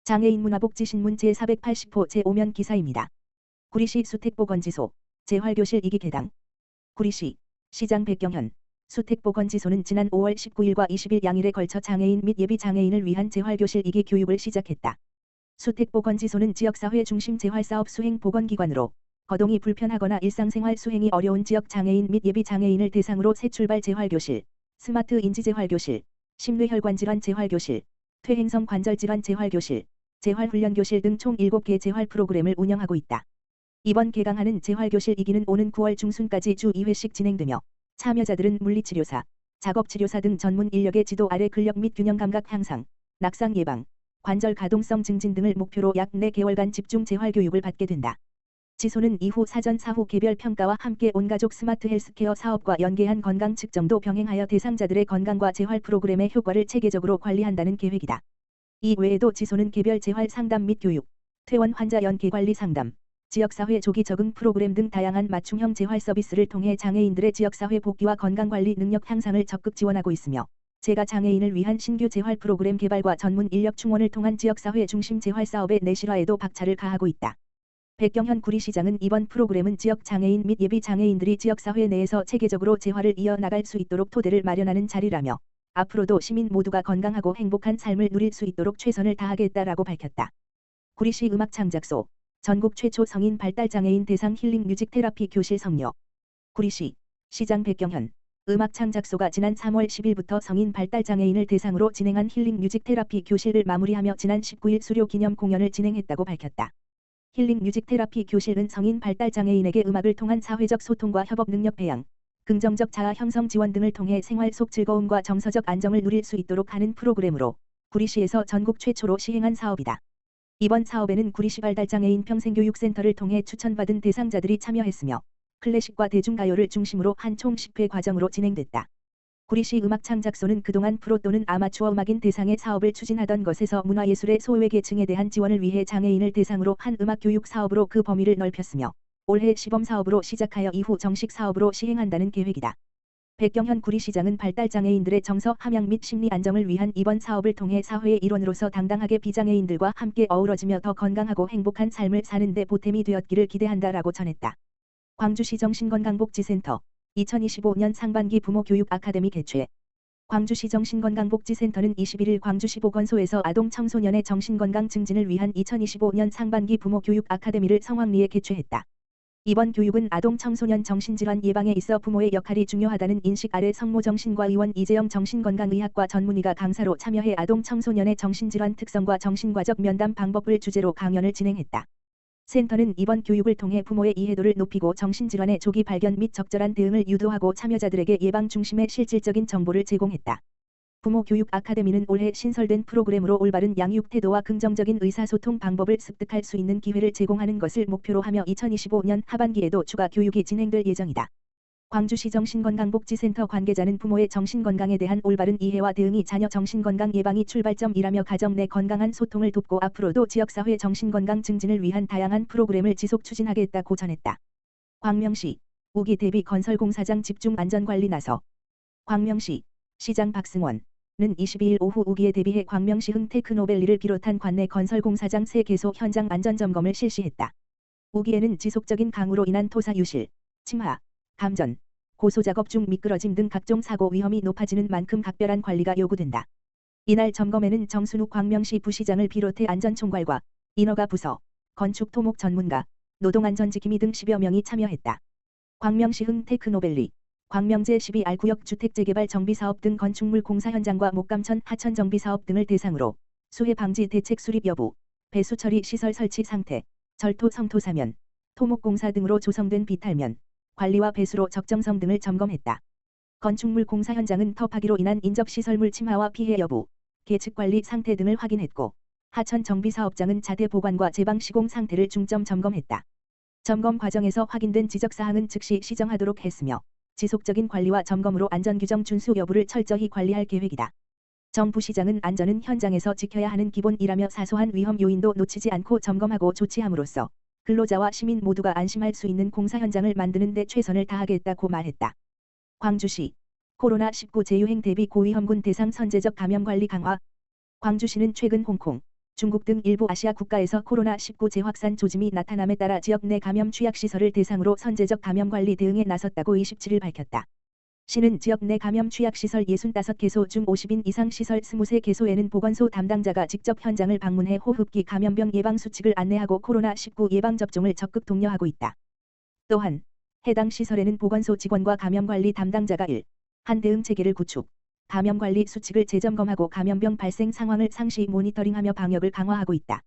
장애인 문화복지신문 제480호 제5면 기사입니다. 구리시 수택보건지소 재활교실 2기 개당. 구리시 시장 백경현 수택보건지소는 지난 5월 19일과 20일 양일에 걸쳐 장애인 및 예비장애인을 위한 재활교실 2기 교육을 시작했다. 수택보건지소는 지역사회 중심 재활사업 수행 보건기관으로 거동이 불편하거나 일상생활 수행이 어려운 지역 장애인 및 예비장애인을 대상으로 새출발 재활교실, 스마트 인지재활교실, 심뇌혈관질환 재활교실, 퇴행성 관절질환 재활교실, 재활훈련교실 등 총 7개 재활 프로그램을 운영하고 있다. 이번 개강하는 재활교실 2기는 오는 9월 중순까지 주 2회씩 진행되며 참여자들은 물리치료사, 작업치료사 등 전문 인력의 지도 아래 근력 및 균형 감각 향상, 낙상 예방, 관절 가동성 증진 등을 목표로 약 4개월간 집중 재활교육을 받게 된다. 지소는 이후 사전 사후 개별 평가와 함께 온가족 스마트 헬스케어 사업과 연계한 건강 측정도 병행하여 대상자들의 건강과 재활 프로그램의 효과를 체계적으로 관리한다는 계획이다. 이 외에도 지소는 개별 재활 상담 및 교육, 퇴원 환자 연계 관리 상담, 지역사회 조기 적응 프로그램 등 다양한 맞춤형 재활 서비스를 통해 장애인들의 지역사회 복귀와 건강관리 능력 향상을 적극 지원하고 있으며 재가 장애인을 위한 신규 재활 프로그램 개발과 전문 인력 충원을 통한 지역사회 중심 재활 사업의 내실화에도 박차를 가하고 있다. 백경현 구리시장은 이번 프로그램은 지역 장애인 및 예비 장애인들이 지역사회 내에서 체계적으로 재활을 이어나갈 수 있도록 토대를 마련하는 자리라며 앞으로도 시민 모두가 건강하고 행복한 삶을 누릴 수 있도록 최선을 다하겠다라고 밝혔다. 구리시 음악창작소 전국 최초 성인 발달장애인 대상 힐링 뮤직 테라피 교실 성료. 구리시 시장 백경현 음악창작소가 지난 3월 10일부터 성인 발달장애인을 대상으로 진행한 힐링 뮤직 테라피 교실을 마무리하며 지난 19일 수료 기념 공연을 진행했다고 밝혔다. 힐링 뮤직 테라피 교실은 성인 발달장애인에게 음악을 통한 사회적 소통과 협업 능력 배양, 긍정적 자아 형성 지원 등을 통해 생활 속 즐거움과 정서적 안정을 누릴 수 있도록 하는 프로그램으로 구리시에서 전국 최초로 시행한 사업이다. 이번 사업에는 구리시 발달장애인 평생교육센터를 통해 추천받은 대상자들이 참여했으며 클래식과 대중가요를 중심으로 한 총 10회 과정으로 진행됐다. 구리시 음악창작소는 그동안 프로 또는 아마추어 음악인 대상의 사업을 추진하던 것에서 문화예술의 소외 계층에 대한 지원을 위해 장애인을 대상으로 한 음악교육 사업으로 그 범위를 넓혔으며 올해 시범사업으로 시작하여 이후 정식 사업으로 시행한다는 계획이다. 백경현 구리시장은 발달장애인들의 정서 함양 및 심리 안정을 위한 이번 사업을 통해 사회의 일원으로서 당당하게 비장애인들과 함께 어우러지며 더 건강하고 행복한 삶을 사는 데 보탬이 되었기를 기대한다라고 전했다. 광주시 정신건강복지센터 2025년 상반기 부모교육 아카데미 개최. 광주시 정신건강복지센터는 21일 광주시 보건소에서 아동 청소년의 정신건강 증진을 위한 2025년 상반기 부모교육 아카데미를 성황리에 개최했다. 이번 교육은 아동 청소년 정신질환 예방에 있어 부모의 역할이 중요하다는 인식 아래 성모정신과 의원 이재영 정신건강의학과 전문의가 강사로 참여해 아동 청소년의 정신질환 특성과 정신과적 면담 방법을 주제로 강연을 진행했다. 센터는 이번 교육을 통해 부모의 이해도를 높이고 정신질환의 조기 발견 및 적절한 대응을 유도하고 참여자들에게 예방 중심의 실질적인 정보를 제공했다. 부모교육 아카데미는 올해 신설된 프로그램으로 올바른 양육 태도와 긍정적인 의사소통 방법을 습득할 수 있는 기회를 제공하는 것을 목표로 하며 2025년 하반기에도 추가 교육이 진행될 예정이다. 광주시 정신건강복지센터 관계자는 부모의 정신건강에 대한 올바른 이해와 대응이 자녀 정신건강 예방이 출발점이라며 가정 내 건강한 소통을 돕고 앞으로도 지역사회 정신건강 증진을 위한 다양한 프로그램을 지속 추진하겠다고 전했다. 광명시 우기 대비 건설공사장 집중 안전관리 나서. 광명시 시장 박승원은 22일 오후 우기에 대비해 광명시 흥테크노밸리를 비롯한 관내 건설공사장 3개소 현장 안전점검을 실시했다. 우기에는 지속적인 강우로 인한 토사 유실, 침하, 감전, 고소작업 중 미끄러짐 등 각종 사고 위험이 높아지는 만큼 각별한 관리가 요구된다. 이날 점검에는 정순욱 광명시 부시장을 비롯해 안전총괄과 인허가 부서, 건축 토목 전문가, 노동안전지킴이 등 10여 명이 참여했다. 광명시 흥테크노밸리, 광명제 12R 구역 주택재개발 정비사업 등 건축물 공사 현장과 목감천 하천 정비사업 등을 대상으로 수해 방지 대책 수립 여부, 배수 처리 시설 설치 상태, 절토 성토 사면, 토목공사 등으로 조성된 비탈면, 관리와 배수로 적정성 등을 점검했다. 건축물 공사 현장은 터파기로 인한 인접시설물 침하와 피해 여부, 계측 관리 상태 등을 확인했고 하천 정비사업장은 자대 보관과 제방 시공 상태를 중점 점검했다. 점검 과정에서 확인된 지적사항은 즉시 시정하도록 했으며 지속적인 관리와 점검으로 안전규정 준수 여부를 철저히 관리할 계획이다. 정 부시장은 안전은 현장에서 지켜야 하는 기본이라며 사소한 위험 요인도 놓치지 않고 점검하고 조치함으로써 근로자와 시민 모두가 안심할 수 있는 공사 현장을 만드는 데 최선을 다하겠다고 말했다. 광주시 코로나19 재유행 대비 고위험군 대상 선제적 감염관리 강화. 광주시는 최근 홍콩, 중국 등 일부 아시아 국가에서 코로나19 재확산 조짐이 나타남에 따라 지역 내 감염 취약시설을 대상으로 선제적 감염 관리 대응에 나섰다고 27일 밝혔다. 시는 지역 내 감염 취약시설 65개소 중 50인 이상 시설 23개소에는 보건소 담당자가 직접 현장을 방문해 호흡기 감염병 예방 수칙을 안내하고 코로나19 예방접종을 적극 독려하고 있다. 또한 해당 시설에는 보건소 직원과 감염관리 담당자가 1한 대응 체계를 구축, 감염관리 수칙을 재점검하고 감염병 발생 상황을 상시 모니터링하며 방역을 강화하고 있다.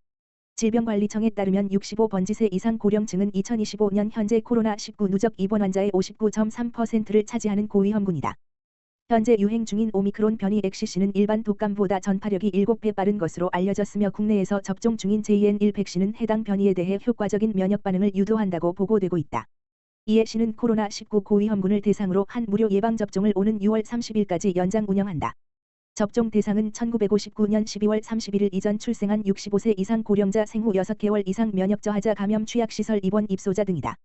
질병관리청에 따르면 65번지세 이상 고령층은 2025년 현재 코로나19 누적 입원 환자의 59.3%를 차지하는 고위험군이다. 현재 유행 중인 오미크론 변이 XCC는 일반 독감보다 전파력이 7배 빠른 것으로 알려졌으며 국내에서 접종 중인 JN1 백신은 해당 변이에 대해 효과적인 면역 반응을 유도한다고 보고되고 있다. 이에 시는 코로나19 고위험군을 대상으로 한 무료 예방접종을 오는 6월 30일까지 연장 운영한다. 접종 대상은 1959년 12월 31일 이전 출생한 65세 이상 고령자 생후 6개월 이상 면역저하자 감염 취약시설 입원 입소자 등이다.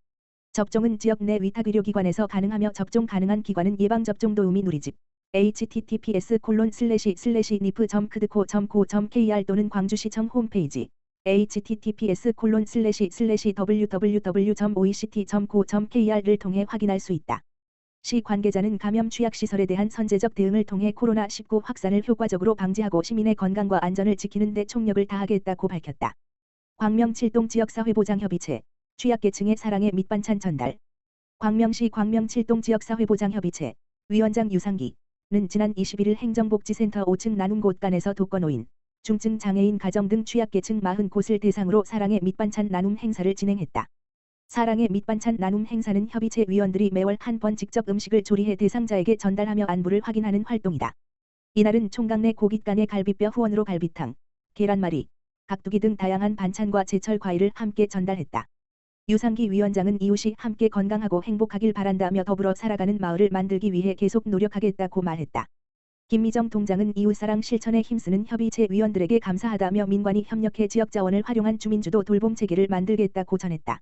접종은 지역 내 위탁의료기관에서 가능하며 접종 가능한 기관은 예방접종 도우미 누리집 https://nip.kr 또는 광주시청 홈페이지 https://www.oect.go.kr을 통해 확인할 수 있다. 시 관계자는 감염 취약시설에 대한 선제적 대응을 통해 코로나19 확산을 효과적으로 방지하고 시민의 건강과 안전을 지키는 데 총력을 다하겠다고 밝혔다. 광명 7동 지역사회보장협의체 취약계층의 사랑의 밑반찬 전달. 광명시 광명 7동 지역사회보장협의체 위원장 유상기는 지난 21일 행정복지센터 5층 나눔곳간에서 독거노인, 중증 장애인 가정 등 취약계층 40곳을 대상으로 사랑의 밑반찬 나눔 행사를 진행했다. 사랑의 밑반찬 나눔 행사는 협의체 위원들이 매월 한 번 직접 음식을 조리해 대상자에게 전달하며 안부를 확인하는 활동이다. 이날은 총각 내 고깃간의 갈비뼈 후원으로 갈비탕, 계란말이, 깍두기 등 다양한 반찬과 제철 과일을 함께 전달했다. 유상기 위원장은 이웃이 함께 건강하고 행복하길 바란다며 더불어 살아가는 마을을 만들기 위해 계속 노력하겠다고 말했다. 김미정 동장은 이웃사랑 실천에 힘쓰는 협의체 위원들에게 감사하다며 민관이 협력해 지역자원을 활용한 주민주도 돌봄 체계를 만들겠다고 전했다.